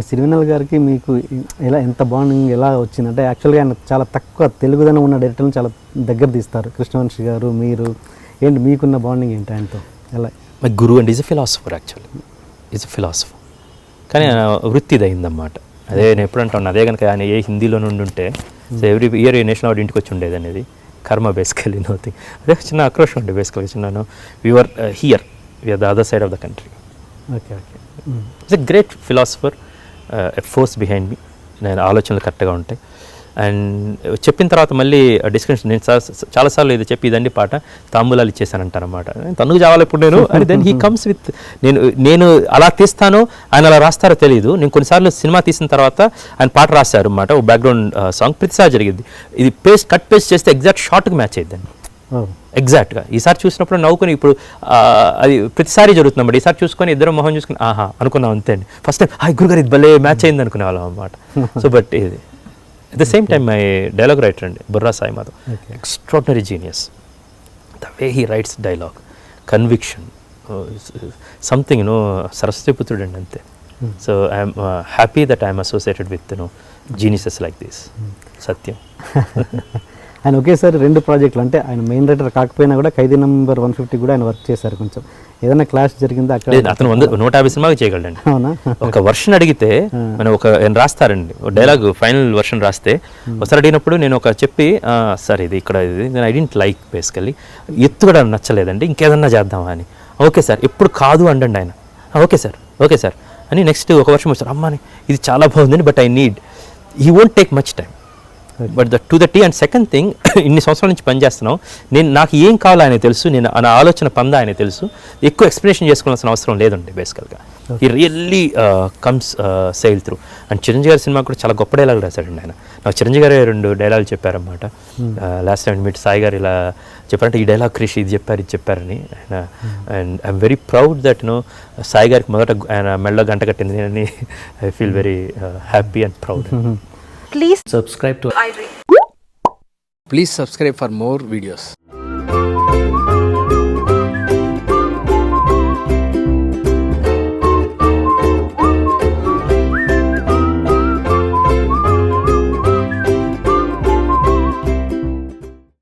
సిరివెన్నెల గారికి మీకు ఎలా ఎంత బాండింగ్ ఎలా వచ్చిందంటే యాక్చువల్గా ఆయన చాలా తక్కువ తెలుగుదనం ఉన్న డైరెక్టర్ని చాలా దగ్గర తీస్తారు. కృష్ణవంశీ గారు మీరు ఏంటి మీకున్న బాండింగ్ ఏంటి ఆయనతో ఎలా? మై గురువు and is a philosopher, actually is a philosopher. కానీ ఆయన వృత్తి అయిందన్నమాట. అదే నేను ఎప్పుడు అంటాను, అదే కనుక ఆయన ఏ హిందీలో నుండి ఉంటే so every year national award ఇంటికి వచ్చి ఉండేది అనేది కర్మ బేసికలీ నోథింగ్. అదే చిన్న ఆక్రోషం ఉండే బేసికల్గా చిన్న we are here we are the other side of the country. Okay okay it's a great philosopher, a force behind me. నేను ఆలోచనలు కరెక్ట్గా ఉంటాయి. అండ్ చెప్పిన తర్వాత మళ్ళీ డిస్కషన్ నేను చాలాసార్లు ఇది చెప్పి ఇదండి పాట తాంబూలాలు ఇచ్చేసానంటారనమాట. తనుగు చావాలి ఇప్పుడు నేను అని దెన్ హీ కమ్స్ విత్ నేను అలా తీస్తాను, ఆయన అలా రాస్తారో తెలియదు. నేను కొన్నిసార్లు సినిమా తీసిన తర్వాత ఆయన పాట రాశారు అన్నమాట, ఒక బ్యాక్గ్రౌండ్ సాంగ్ ప్రతిసారి జరిగింది. ఇది కట్ పేస్ట్ చేస్తే ఎగ్జాక్ట్ షార్ట్కి మ్యాచ్ అయ్యిందండి ఎగ్జాక్ట్గా. ఈసారి చూసినప్పుడు నవ్వుకొని ఇప్పుడు అది ప్రతిసారి జరుగుతుందన్నమాట. ఈసారి చూసుకొని ఇద్దరు మొహం చూసుకుని ఆహా అనుకున్నాం అంతే అండి. ఫస్ట్ టైం హాయ్ గురుగారు ఇది భలే మ్యాచ్ అయింది అనుకునే వాళ్ళం అన్నమాట. సో బట్ ఇది at the same time my dialogue writer and Burra Sai Madhav, extraordinary genius. The way he writes dialogue, conviction, something Saraswati Putrudu and ante. So I am happy that I am associated with geniuses like this. Satyam. ఆయన ఒకేసారి 2 ప్రాజెక్టులు అంటే ఆయన main writer కాకపోయినా కూడా ఖైదీ number 150 కూడా ఆయన work చేశారు. కొంచెం ఏదైనా క్లాష్ జరిగిందా అక్కడ? అతను 150 సినిమాకి చేయగలండి. అవునా? ఒక వర్షన్ అడిగితే మనం రాస్తారండి డైలాగ్ ఫైనల్ వర్షన్ రాస్తే ఒకసారి అడిగినప్పుడు నేను చెప్పి సార్ ఇది ఇక్కడ ఇది నేను ఐ డెంట్ లైక్ బేసికల్లీ ఎత్తు కూడా నచ్చలేదండి, ఇంకేదన్నా చేద్దామా అని. ఓకే సార్ ఎప్పుడు కాదు అండండి ఆయన. ఓకే సార్ అని నెక్స్ట్ ఒక వర్షం వచ్చారు అమ్మాని ఇది చాలా బాగుందండి but I need he won't take much time but to the tea. And second thing ఇన్ని సంవత్సరాల నుంచి పనిచేస్తున్నాం, నాకు ఏం కావాలో ఆయన తెలుసు, నేను నా ఆలోచన పందా ఆయన తెలుసు. ఎక్కువ ఎక్స్ప్లెనేషన్ చేసుకోవాల్సిన అవసరం లేదండి బేసికల్గా. ఈ really comes SAIL through. And Chiranjeevi గారి సినిమా కూడా చాలా గొప్ప డైలాగ్ రాశాడండి ఆయన. నాకు చిరంజీవి గారే 2 డైలాగులు చెప్పారన్నమాట. లాస్ట్ టైం మీట్ సాయి గారు ఇలా చెప్పారంటే ఈ డైలాగ్ క్రిష్ ఇది చెప్పారని ఆయన. And I'm very proud that Sai గారికి మొదట ఆయన మెడలో గంట కట్టింది అని I feel very happy and proud. Please subscribe to iDream. Please subscribe for more videos.